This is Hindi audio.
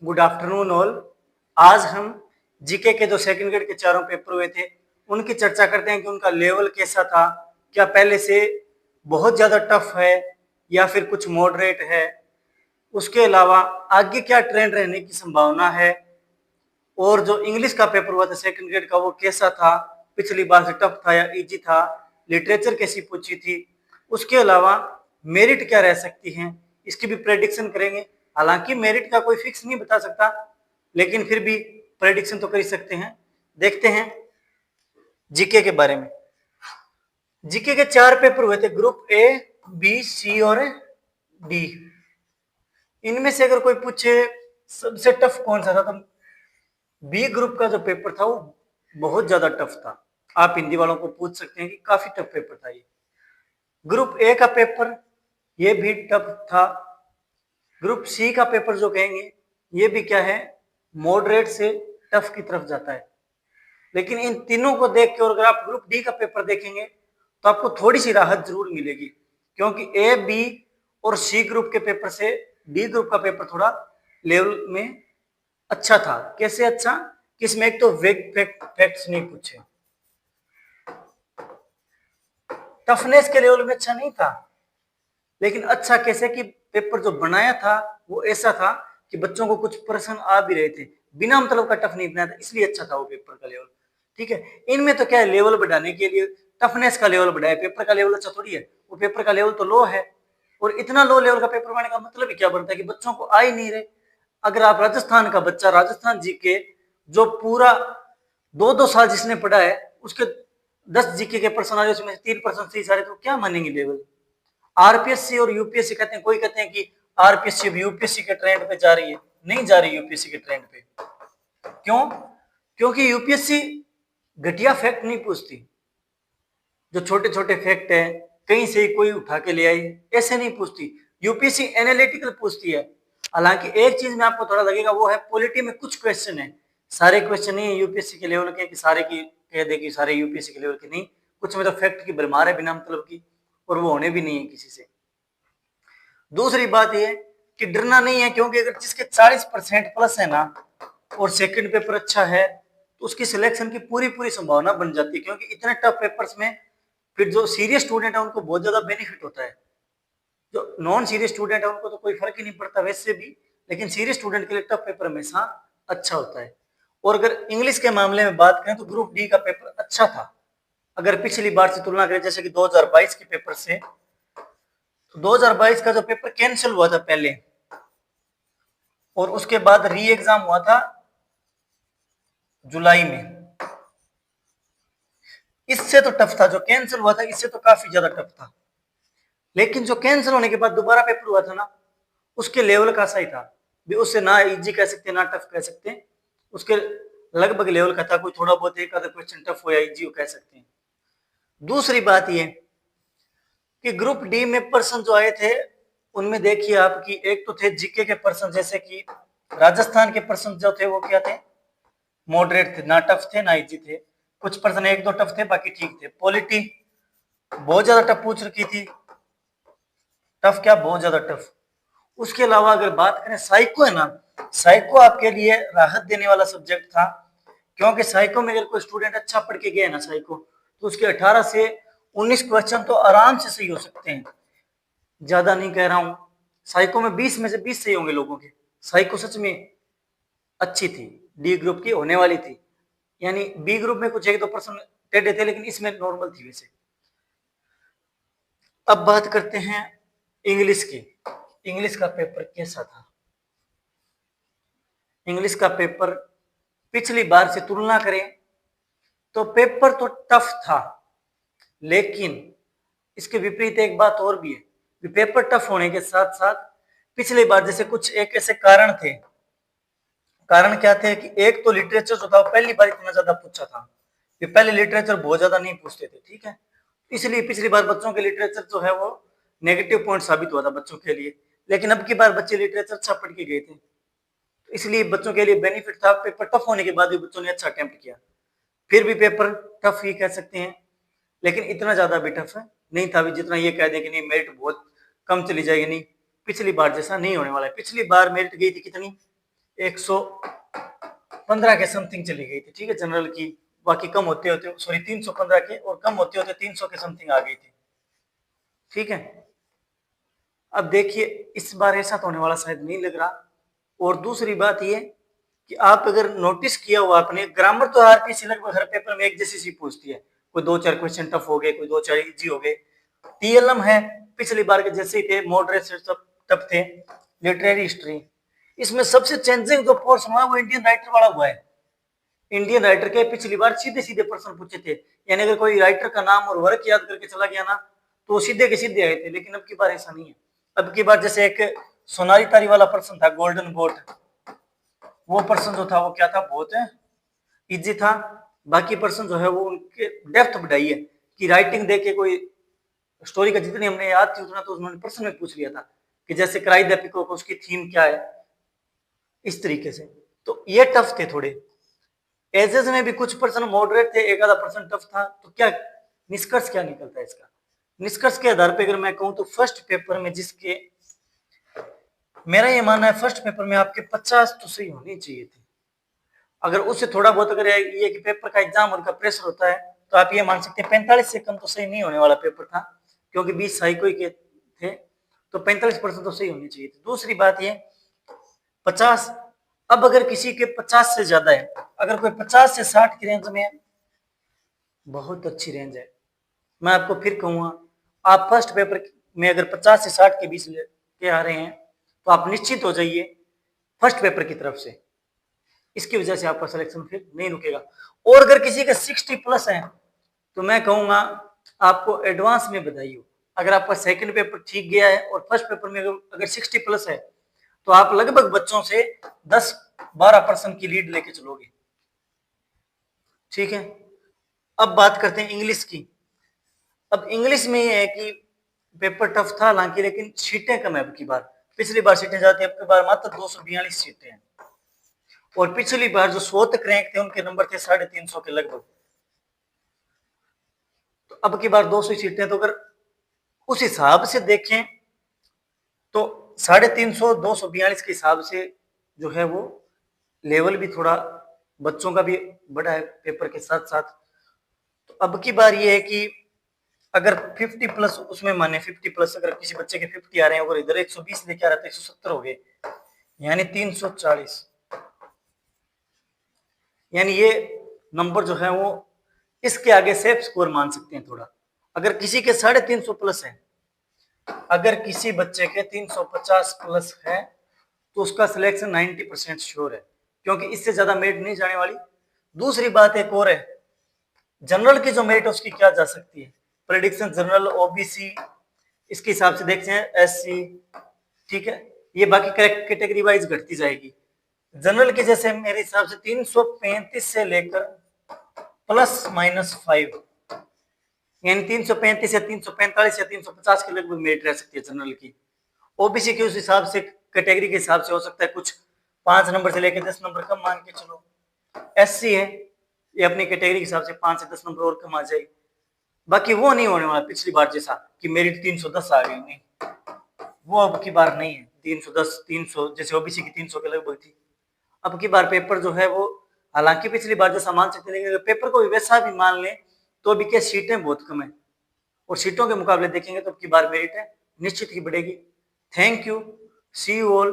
Good afternoon all. आज हम जीके के जो सेकंड ग्रेड के चारों पेपर हुए थे उनकी चर्चा करते हैं कि उनका लेवल कैसा था, क्या पहले से बहुत ज़्यादा टफ है या फिर कुछ मॉडरेट है। उसके अलावा आगे क्या ट्रेंड रहने की संभावना है, और जो इंग्लिश का पेपर हुआ था सेकंड ग्रेड का वो कैसा था, पिछली बार से टफ था या इजी था, लिटरेचर कैसी पूछी थी। उसके अलावा मेरिट क्या रह सकती हैं, इसकी भी प्रेडिक्शन करेंगे। हालांकि मेरिट का कोई फिक्स नहीं बता सकता, लेकिन फिर भी प्रेडिक्शन तो कर सकते हैं। देखते हैं जीके के बारे में। जीके के 4 पेपर हुए थे, ग्रुप ए, बी, सी और डी। इनमें से अगर कोई पूछे सबसे टफ कौन सा था, तो बी ग्रुप का जो पेपर था वो बहुत ज्यादा टफ था। आप हिंदी वालों को पूछ सकते हैं कि काफी टफ पेपर था ये। ग्रुप ए का पेपर ये भी टफ था। ग्रुप सी का पेपर जो कहेंगे ये भी क्या है, मॉडरेट से टफ की तरफ जाता है। लेकिन इन तीनों को देख के और अगर आप ग्रुप डी का पेपर देखेंगे तो आपको थोड़ी सी राहत जरूर मिलेगी, क्योंकि ए, बी और सी ग्रुप के पेपर से डी ग्रुप का पेपर थोड़ा लेवल में अच्छा था। कैसे अच्छा, किसमें एक तो वेग फैक्ट्स नहीं पूछे, टफनेस के लेवल में अच्छा नहीं था, लेकिन अच्छा कैसे कि पेपर जो बनाया था वो ऐसा था कि बच्चों को कुछ प्रश्न आ भी रहे थे, बिना मतलब का टफ नहीं बनाया था, इसलिए अच्छा था वो पेपर का लेवल। ठीक है, इनमें तो क्या है, लेवल बढ़ाने के लिए टफनेस का लेवल बढ़ाया, पेपर का लेवल अच्छा थोड़ी है, वो पेपर का लेवल तो लो है। और इतना लो लेवल का पेपर बनाने का मतलब ही क्या बनता है कि बच्चों को आ ही नहीं रहे। अगर आप राजस्थान का बच्चा, राजस्थान जीके जो पूरा 2-2 साल जिसने पढ़ा है, उसके 10 जीके के प्रश्न आ रहे, उसमें 3% सही सारे, तो क्या मानेंगे लेवल। आरपीएससी और यूपीएससी कहते हैं, कोई कहते हैं कि आरपीएससी यूपीएससी के ट्रेंड पे जा रही है, नहीं जा रही यूपीएससी के ट्रेंड पे। क्यों? क्योंकि यूपीएससी घटिया फैक्ट नहीं पूछती, जो छोटे छोटे फैक्ट है कहीं से कोई उठा के ले आई ऐसे नहीं पूछती। यूपीएससी एनालिटिकल पूछती है। हालांकि एक चीज में आपको थोड़ा लगेगा, वो है पॉलिटी में कुछ क्वेश्चन है, सारे क्वेश्चन नहीं है यूपीएससी के लेवल के कि सारे की कह दे कि सारे यूपीएससी के लेवल के नहीं, कुछ में तो फैक्ट की भरमार है बिना मतलब की, और वो होने भी नहीं है किसी से। दूसरी बात ये कि डरना नहीं है, क्योंकि अगर जिसके 40% प्लस है ना और सेकंड पेपर अच्छा है तो उसकी सिलेक्शन की पूरी पूरी संभावना बन जाती है, क्योंकि इतने टफ पेपर्स में फिर जो सीरियस स्टूडेंट है उनको बहुत ज्यादा बेनिफिट होता है। जो नॉन सीरियस स्टूडेंट है उनको तो कोई फर्क ही नहीं पड़ता वैसे भी, लेकिन सीरियस स्टूडेंट के लिए टफ पेपर हमेशा अच्छा होता है। और अगर इंग्लिश के मामले में बात करें तो ग्रुप डी का पेपर अच्छा था। अगर पिछली बार से तुलना करें, जैसे कि 2022 के पेपर से, तो 2022 का जो पेपर कैंसिल हुआ था पहले, और उसके बाद री एग्जाम हुआ था जुलाई में, इससे तो टफ था। जो कैंसिल हुआ था इससे तो काफी ज्यादा टफ था। लेकिन जो कैंसिल होने के बाद दोबारा पेपर हुआ था ना, उसके लेवल का सही था भी, उससे ना इजी कह सकते ना टफ कह सकते, उसके लगभग लेवल का था। कोई थोड़ा बहुत एक आधा क्वेश्चन टफ हो या इजी हो कह सकते हैं। दूसरी बात ये कि ग्रुप डी में पर्सन जो आए थे उनमें देखिए आपकी, एक तो थे जीके के पर्सन, जैसे कि राजस्थान के पर्सन जो थे वो क्या थे, मॉडरेट थे, ना टफ थे ना इजी थे। कुछ पर्सन एक दो टफ थे, बाकी ठीक थे। पॉलिटी बहुत ज्यादा टफ पूछ रखी थी, टफ क्या बहुत ज्यादा टफ। उसके अलावा अगर बात करें साइको है ना, साइको आपके लिए राहत देने वाला सब्जेक्ट था, क्योंकि साइको में अगर कोई स्टूडेंट अच्छा पढ़ के गया ना साइको, तो उसके 18 से 19 क्वेश्चन तो आराम से सही हो सकते हैं। ज्यादा नहीं कह रहा हूं, साइको में 20 में से 20 सही होंगे लोगों के। साइको सच में अच्छी थी, डी ग्रुप की होने वाली थी, यानी बी ग्रुप में कुछ एक दो परसेंट टेढ़े थे, लेकिन इसमें नॉर्मल थी वैसे। अब बात करते हैं इंग्लिश की। इंग्लिश का पेपर कैसा था? इंग्लिश का पेपर पिछली बार से तुलना करें तो पेपर तो टफ था, लेकिन इसके विपरीत एक बात और भी है कि पेपर टफ होने के साथ साथ पिछली बार जैसे कुछ एक ऐसे कारण थे। कारण क्या थे कि एक तो लिटरेचर जो था पहली बार इतना ज्यादा पूछा था, कि पहले लिटरेचर बहुत ज्यादा नहीं पूछते थे, ठीक है, इसलिए पिछली बार बच्चों के लिटरेचर जो है वो नेगेटिव पॉइंट साबित हुआ था बच्चों के लिए। लेकिन अब की बार बच्चे लिटरेचर अच्छा पढ़ के गए थे, तो इसलिए बच्चों के लिए बेनिफिट था। पेपर टफ होने के बाद भी बच्चों ने अच्छा अटेम्प्ट किया। फिर भी पेपर टफ ही कह सकते हैं, लेकिन इतना ज्यादा भी टफ नहीं था भी जितना ये कह दें कि नहीं मेरिट बहुत कम चली जाएगी। नहीं, पिछली बार जैसा नहीं होने वाला है। पिछली बार मेरिट गई थी कितनी, 115 के समथिंग चली गई थी, ठीक है, जनरल की। बाकी कम होते होते, सॉरी, 315 के, और कम होते होते 300 के समथिंग आ गई थी, ठीक है। अब देखिए, इस बार ऐसा तो होने वाला शायद नहीं लग रहा। और दूसरी बात ये कि आप अगर नोटिस किया हुआ आपने, ग्रामर तो आरपीसी लगभग हर पेपर में एक जैसी सी पूछती है, कोई 2-4 क्वेश्चन टफ हो गए, कोई 2-4 इजी हो गए। टीएलएम है पिछली बार के जैसे ही थे, मॉडरेट से सब टफ थे। लिटरेरी हिस्ट्री, इसमें सबसे चेंजिंग जो पोर्शन हुआ वो इंडियन राइटर वाला हुआ है। इंडियन राइटर के पिछली बार सीधे सीधे प्रश्न पूछे थे, यानी अगर कोई राइटर का नाम और वर्क याद करके चला गया ना, तो सीधे के सीधे आए थे। लेकिन अब की बार ऐसा नहीं है। अब की बार जैसे एक सोनारी तारी वाला प्रश्न था, गोल्डन बोट, वो प्रश्न जो था वो क्या था, बहुत इजी था। बाकी प्रश्न जो है वो उनके डेप्थ बढ़ाई है कि राइटिंग देके कोई स्टोरी का जितनी हमने याद थी उतना तो उन्होंने प्रश्न में पूछ लिया था, कि जैसे क्राई द पीकॉक, उसकी थीम क्या है, इस तरीके से। तो ये टफ थे थोड़े। एजेस में भी कुछ प्रश्न मॉडरेट थे, एक आधा प्रश्न टफ था। तो क्या निष्कर्ष क्या निकलता है इसका? निष्कर्ष के आधार पर अगर मैं कहूं तो फर्स्ट पेपर में जिसके, मेरा ये मानना है फर्स्ट पेपर में आपके 50 तो सही होनी चाहिए थी। अगर उससे थोड़ा बहुत अगर ये कि पेपर का एग्जाम उनका प्रेशर होता है, तो आप ये मान सकते हैं 45 से कम तो सही नहीं होने वाला पेपर था, क्योंकि 20 साइको के थे, तो 45% तो सही होनी चाहिए थी। दूसरी बात ये 50, अब अगर किसी के 50 से ज्यादा है, अगर कोई 50 से 60 की रेंज में है, बहुत अच्छी रेंज है। मैं आपको फिर कहूंगा, आप फर्स्ट पेपर में अगर 50 से 60 के बीच के आ रहे हैं, तो आप निश्चित हो जाइए फर्स्ट पेपर की तरफ से। इसकी वजह से आपका सिलेक्शन फिर नहीं रुकेगा। और अगर किसी का 60 प्लस है, तो मैं कहूंगा आपको एडवांस में बधाई हो। अगर आपका सेकंड पेपर ठीक गया है और फर्स्ट पेपर में अगर 60 प्लस है, तो आप लगभग बच्चों से 10-12% की लीड लेके चलोगे, ठीक है। अब बात करते हैं इंग्लिश की। अब इंग्लिश में ये है कि पेपर टफ था हालांकि, लेकिन सीटें कम है अब की बार। पिछली बार सीटें जाती है, अब की बार मात्र 242 सीटें हैं। और पिछली बार जो 100 तक रैंक थे उनके नंबर थे 350 के लगभग। तो अब की बार 200 सीटें, तो अगर उस हिसाब से देखें तो 350 242 के हिसाब से जो है वो लेवल भी थोड़ा बच्चों का भी बड़ा है पेपर के साथ साथ। तो अब की बार ये है कि अगर 50 प्लस, उसमें माने 50 प्लस, अगर किसी बच्चे के 50 आ रहे हैं और इधर 120 लेके आ रहा है, तो 170 हो गए, यानी 340। यानी ये नंबर जो है वो इसके आगे सेफ स्कोर मान सकते हैं थोड़ा। अगर किसी के 350 प्लस है, अगर किसी बच्चे के 350 प्लस है, तो उसका सिलेक्शन 90% श्योर है, क्योंकि इससे ज्यादा मेरिट नहीं जाने वाली। दूसरी बात एक और है, जनरल की जो मेरिट है उसकी क्या जा सकती है, प्रेडिक्शन जनरल, ओबीसी, इसके हिसाब से देखते हैं, एससी, ठीक है, ये बाकी कैटेगरी वाइज घटती जाएगी। जनरल के जैसे मेरे हिसाब से 335 से लेकर ±5, यानी 335 या 345 या 350 के लगभग मेरिट रह सकती है जनरल की। ओबीसी के उस हिसाब से, कैटेगरी के हिसाब से हो सकता है कुछ 5 नंबर से लेकर 10 नंबर कम मान के चलो। एससी है, ये अपनी कैटेगरी के हिसाब से 5 से 10 नंबर और कम आ जाएगी। बाकी वो नहीं होने वाला पिछली बार जैसा कि मेरिट 310 आ गई, नहीं, वो अब की बार नहीं है। 310 300 जैसे ओबीसी की 300 के लगभग थी। अब की बार पेपर जो है वो, हालांकि पिछली बार जैसा मान सकते हैं, लेकिन अगर पेपर को वैसा भी मान लें तो अभी क्या सीटें बहुत कम है, और सीटों के मुकाबले देखेंगे तो अब की बार मेरिट है निश्चित ही बढ़ेगी। Thank you, see you all.